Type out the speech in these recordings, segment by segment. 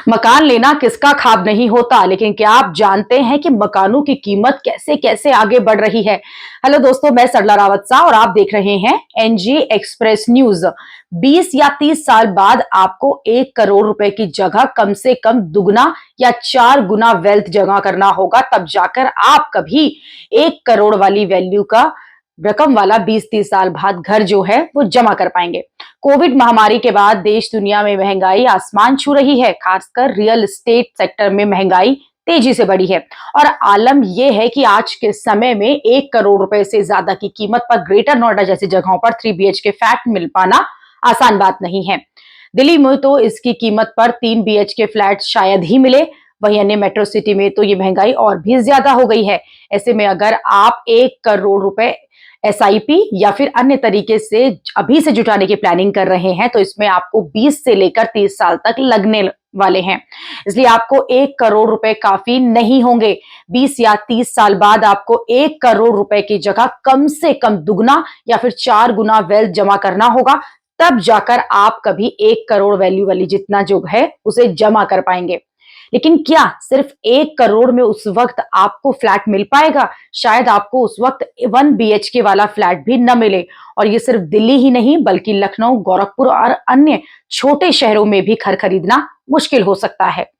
मकान लेना किसका ख्वाब नहीं होता, लेकिन क्या आप जानते हैं कि मकानों की कीमत कैसे कैसे आगे बढ़ रही है। हेलो दोस्तों, मैं सरला रावत सा और आप देख रहे हैं एनजी एक्सप्रेस न्यूज। 20 या 30 साल बाद आपको 1 करोड़ रुपए की जगह कम से कम दुगना या 4 गुना वेल्थ जमा करना होगा, तब जाकर आप कभी 1 करोड़ वाली वैल्यू का रकम वाला 20-30 साल बाद घर जो है वो जमा कर पाएंगे। कोविड महामारी के बाद देश दुनिया में महंगाई आसमान छू रही है। खासकर रियल एस्टेट सेक्टर में महंगाई तेजी से बढ़ी है और आलम यह है कि आज के समय में 1 करोड़ रुपए से ज्यादा की कीमत पर ग्रेटर नोएडा जैसी जगहों पर 3 BHK फ्लैट मिल पाना आसान बात नहीं है। दिल्ली में तो इसकी कीमत पर 3 BHK फ्लैट शायद ही मिले, वहीं अन्य मेट्रो सिटी में तो ये महंगाई और भी ज्यादा हो गई है। ऐसे में अगर आप 1 करोड़ रुपए SIP या फिर अन्य तरीके से अभी से जुटाने की प्लानिंग कर रहे हैं, तो इसमें आपको 20 से लेकर 30 साल तक लगने वाले हैं। इसलिए आपको 1 करोड़ रुपए काफी नहीं होंगे। 20 या 30 साल बाद आपको 1 करोड़ रुपए की जगह कम से कम दुगना या फिर 4 गुना वेल्थ जमा करना होगा, तब जाकर आप कभी 1 करोड़ वैल्यू वाली जितना जो है उसे जमा कर पाएंगे। लेकिन क्या सिर्फ 1 करोड़ में उस वक्त आपको फ्लैट मिल पाएगा? शायद आपको उस वक्त 1 BHK वाला फ्लैट भी न मिले। और ये सिर्फ दिल्ली ही नहीं बल्कि लखनऊ, गोरखपुर और अन्य छोटे शहरों में भी घर खरीदना मुश्किल हो सकता है।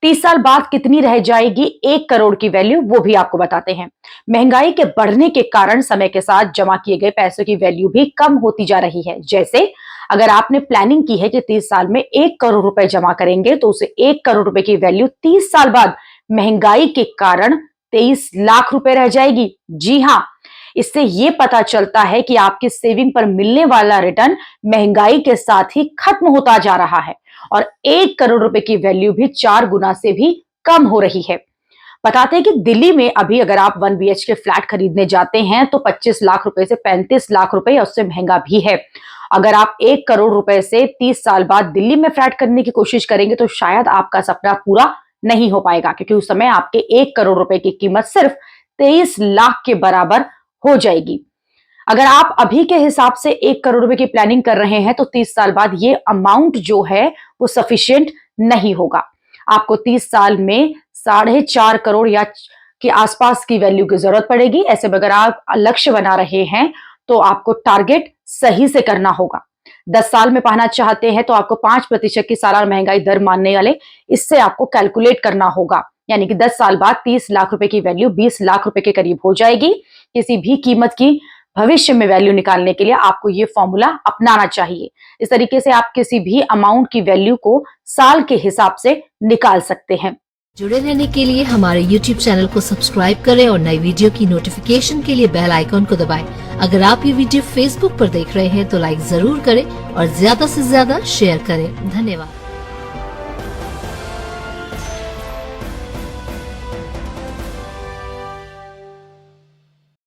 30 साल बाद कितनी रह जाएगी 1 करोड़ की वैल्यू, वो भी आपको बताते हैं। महंगाई के बढ़ने के कारण समय के साथ जमा किए गए पैसों की वैल्यू भी कम होती जा रही है। जैसे अगर आपने प्लानिंग की है कि 30 साल में 1 करोड़ रुपए जमा करेंगे, तो उसे 1 करोड़ रुपए की वैल्यू 30 साल बाद महंगाई के कारण 23 लाख रुपए रह जाएगी। जी हाँ, इससे यह पता चलता है कि आपकी सेविंग पर मिलने वाला रिटर्न महंगाई के साथ ही खत्म होता जा रहा है और 1 करोड़ रुपए की वैल्यू भी 4 गुना से भी कम हो रही है। बताते हैं कि दिल्ली में अभी अगर आप 1 BHK फ्लैट खरीदने जाते हैं तो 25 लाख रुपए से 35 लाख रुपए या उससे महंगा भी है। अगर आप 1 करोड़ रुपए से 30 साल बाद दिल्ली में फ्लैट करने की कोशिश करेंगे तो शायद आपका सपना पूरा नहीं हो पाएगा, क्योंकि उस समय आपके 1 करोड़ रुपए की कीमत सिर्फ 23 लाख के बराबर हो जाएगी। अगर आप अभी के हिसाब से 1 करोड़ रुपए की प्लानिंग कर रहे हैं तो 30 साल बाद ये अमाउंट जो है वो सफिशिएंट नहीं होगा। आपको 30 साल में 4.5 करोड़ या के आसपास की वैल्यू की जरूरत पड़ेगी। ऐसे में अगर आप लक्ष्य बना रहे हैं तो आपको टारगेट सही से करना होगा। 10 साल में पाना चाहते हैं तो आपको 5% की सालाना महंगाई दर मानने वाले इससे आपको कैलकुलेट करना होगा, यानी कि 10 साल बाद 30 लाख रुपए की वैल्यू 20 लाख रुपए के करीब हो जाएगी। किसी भी कीमत की भविष्य में वैल्यू निकालने के लिए आपको ये फॉर्मूला अपनाना चाहिए। इस तरीके से आप किसी भी अमाउंट की वैल्यू को साल के हिसाब से निकाल सकते हैं। जुड़े रहने के लिए हमारे YouTube चैनल को सब्सक्राइब करें और नई वीडियो की नोटिफिकेशन के लिए बेल आइकॉन को दबाएं। अगर आप ये वीडियो Facebook पर देख रहे हैं तो लाइक जरूर करें और ज्यादा से ज्यादा शेयर करें। धन्यवाद।